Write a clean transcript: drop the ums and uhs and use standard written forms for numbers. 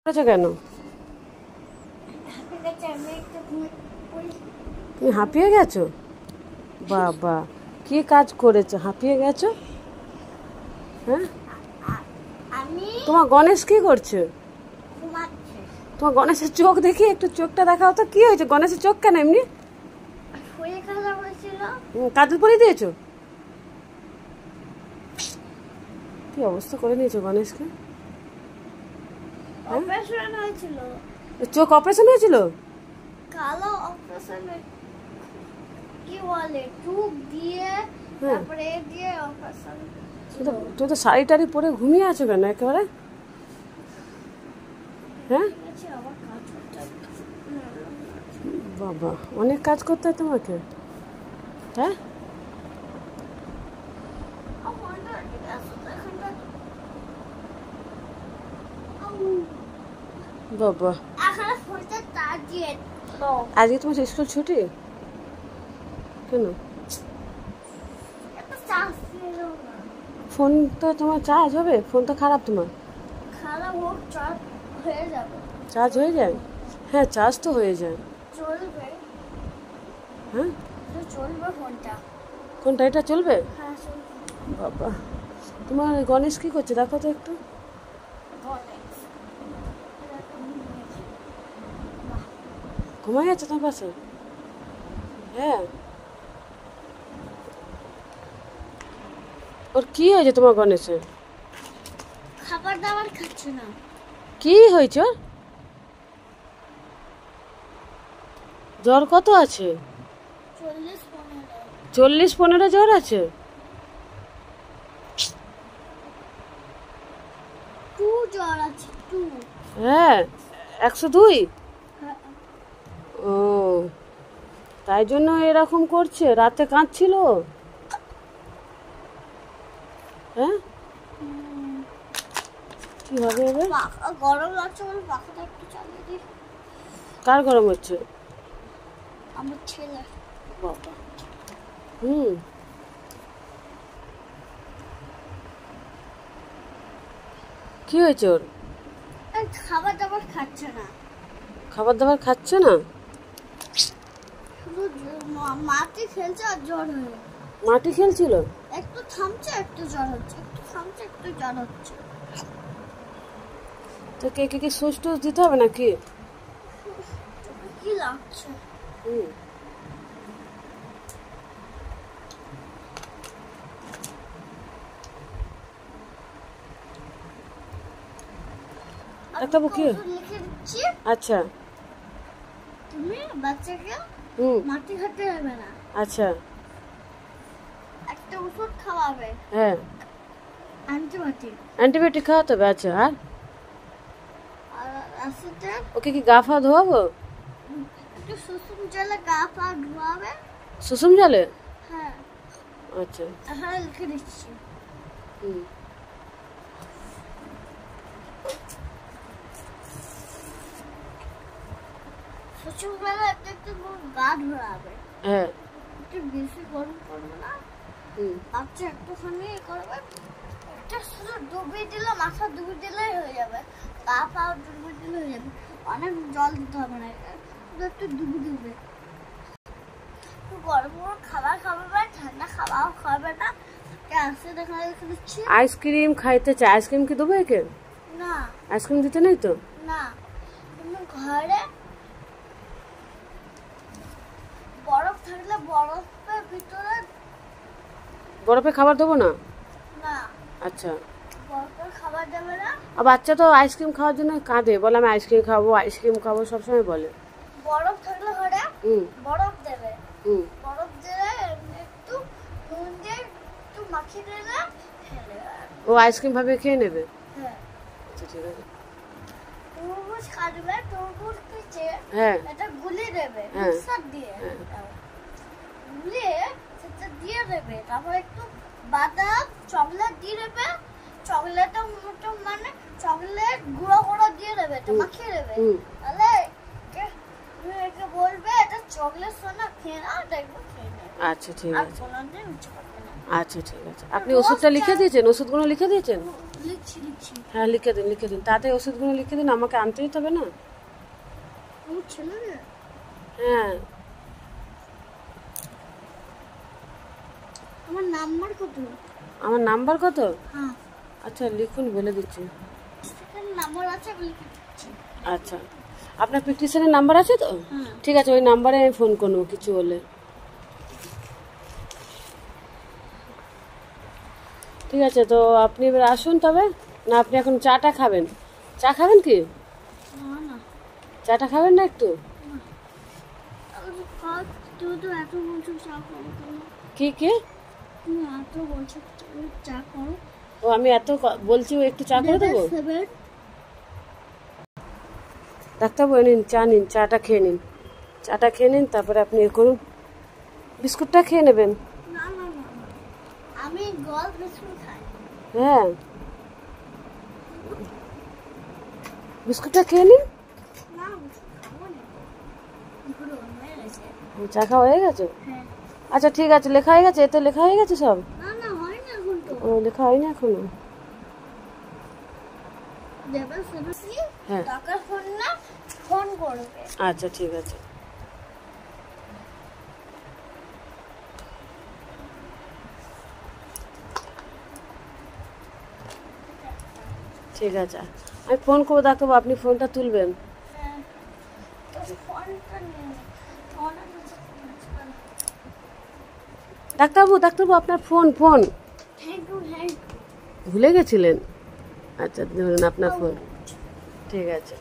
করেছো কেন? তুমি হাঁপিয়ে গেছো? বাবা, কি কাজ করেছো, হাঁপিয়ে গেছো? হ্যাঁ, তোমার গণেশ কি করছে? তোমার গণেশের চোখ দেখি, একটু চোখটা দেখাও তো। কি হয়েছে গণেশের চোখ কেন এমনি? কাজল পরিয়ে দিয়েছো? কি অবস্থা করে নিয়েছো গণেশকে? চোখ অপারেশন হয়েছিল? কালো অপারেশন কি বলে, টুক দিয়ে তারপরে দিয়ে অপারেশন। তুমি তো শাড়ি টাড়ি পরে ঘুমিয়ে আছো কেন একেবারে? হ্যাঁ বাবা, অনেক কাজ করতে হয় তোমাকে। হ্যাঁ, বাবা আজকে তোমার স্কুল ছুটি কেন? ফোন তো তোমার চার্জ হবে? ফোন তো খারাপ তোমার। চার্জ হয়ে যায়? হ্যাঁ, চার্জ তো হয়ে যায়। হ্যাঁ, কোনটা? এটা চলবে? বাবা, তোমার গণেশ কি করছে দেখো তো একটু। ঘুমাই যাচ্ছে তোমার পাশে? হ্যাঁ, ওর কি হয়েছে তোমার গণেশের? খাবার দাবার খাচ্ছে না। কি হয়েছে ওর? জ্বর কত আছে? 40-15 জ্বর আছে? জ্বর আছে। হ্যাঁ, 102? ও, তাই জন্য এরকম করছে। রাতে কাঁদছিল? হ্যাঁ, কি হবে এবার? গরম লাগছে বলে পাখাটা একটু চালিয়ে দিই। কার গরম হচ্ছে? আমার ছেলে। বাবা, কি হয়েছে ওর? খাবার দাবার খাচ্ছে না। খাবার দাবার খাচ্ছে না? শুধু মাটি খেলছে আর জ্বর হয়ে। মাটি খেলছিল? একটু থামছে একটু জ্বর হচ্ছে, একটু থামছে একটু জ্বর হচ্ছে। তো কে কি সুচ টুচ দিতে হবে নাকি? কি লাগছে? ডাক্তারবাবু কি? লিখে দিচ্ছি। আচ্ছা, তুমি বাচ্চাকে মাটি খেতে হবে না। আচ্ছা, একটা ওষুধ খাওয়াবে। হ্যাঁ, অ্যান্টিবায়োটিক খাওয়াতে হবে। আচ্ছা, আর আসতে ওকে কি গা ফা ধোয়াবো? একটু সুসুম জলে গা পা ধোয়াবে। সুসুম জলে? হ্যাঁ, আচ্ছা, হ্যাঁ লিখে দিচ্ছি। সুসুম জলে একটু গা ধোয়াবে। হ্যাঁ, একটু বেশি গরম করবে না। বাচ্চা একটুখানি করবে, একটা শুধু ডুবিয়ে দিলে, মাথা ডুবিয়ে দিলেই হয়ে যাবে। গা পা ডুবিয়ে দিলে হয়ে যাবে। অনেক জল দিতে হবে না, শুধু একটু ডুবিয়ে দিবে। গরম গরম খাবার খাবে না, ঠান্ডা খাবার খাবে না। আসতে দেখা দিচ্ছি। আইসক্রিম খাইতে চাই। আইসক্রিম কি দেবো একে? না, আইসক্রিম দিতে নেই তো? না, তুমি ঘরে বরফ থাকলে বরফের ভিতরে। বরফে খাবার দেবো না? না, আচ্ছা, বরফের খাবার দেবে না। আর বাচ্চা তো আইসক্রিম খাওয়ার জন্য কাঁদে, বলে আমি আইসক্রিম খাবো, আইসক্রিম খাবো সবসময় বলে। বরফ থাকলে ঘরে বরফ দেবে। বরফ দিলে একটু নুন দিয়ে একটু মাখিয়ে দিলে ও আইসক্রিম ভাবে খেয়ে নেবে। হ্যাঁ, আচ্ছা, ঠিক আছে। তরমুজ কাটবে, তরমুজ কেটে এটা গুলিয়ে দেবে মিক্সার দিয়ে। গুলিয়ে সেটা দিয়ে দেবে, তারপর একটু বাদাম চকলেট দিয়ে দেবে। চকলেটের মতো মানে চকলেট গুঁড়ো গুঁড়ো দিয়ে দেবে, এটা মাখিয়ে দেবে। তাহলে তুমি একে বলবে এটা চকলেট সোনা খেয়ে নাও, দেখবে খেয়ে নেবে। আচ্ছা, ঠিক আছে। আর কোনোদিন মিথ্যে বলবে না। আচ্ছা ঠিক আছে, আপনি ওষুধটা লিখে দিয়েছেন? ওষুধগুলো লিখে দিয়েছেন? লিখছি লিখছি। হ্যাঁ লিখে দিন তাতে ওষুধগুলো লিখে দিন, আমাকে আনতেই হবে না। আমার ছেলে রে, হ্যাঁ আমার নাম্বার কত? আমার নাম্বার কত? হ্যাঁ আচ্ছা লিখুন, বলে দিচ্ছি। সেখানে নাম্বার আছে, আমি লিখে দিচ্ছি। আচ্ছা, আপনার প্র্যাকটিশনের নাম্বার আছে তো? হ্যাঁ। ঠিক আছে, ওই নাম্বারে আমি ফোন করবো কিছু হলে। ঠিক আছে, তো আপনি এবার আসুন তবে। না আপনি এখন চাটা খাবেন? চা খাবেন কি? না না, চাটা খাবেন না একটু? তুই তো এত বলছো চা করো কেন? কি কি? তুমি এত বলছো চা করো। ও আমি এত বলছি, ও একটু চা করে দেবো? ডাক্তারবাবু নিন চা, নিন চাটা খেয়ে নিন, চাটা খেয়ে নিন, তারপরে আপনি এ করুন, বিস্কুটটা খেয়ে নেবেন। না না না, আমি গোল বিস্কুট খাই। হ্যাঁ বিস্কুটটা খেয়ে নিন। না বিস্কুট খাবো না, বিস্কুট হয়ে গেছে। চা খাওয়া হয়ে গেছে? হ্যাঁ। আচ্ছা ঠিক আছে, লেখা হয়ে গেছে? এতে লেখা হয়ে গেছে সব? না না, হয় না এখন তো। ও লেখা হয়নি এখনো? দেবেন সেবেসি, হ্যাঁ টাকা ফোন না, ফোন করবে। আচ্ছা ঠিক আছে। ঠিক আছে, আমি ফোন করবো ডাক্তারবাবু, আপনি ফোনটা তুলবেন। হ্যাঁ, তো ফোনটা নিয়ে নে। ফোনটা নিচে রাখ। ডাক্তারবাবু আপনার ফোন থ্যাংক ইউ। ভুলে গেছিলেন? আচ্ছা ধরুন আপনার ফোন। ঠিক আছে।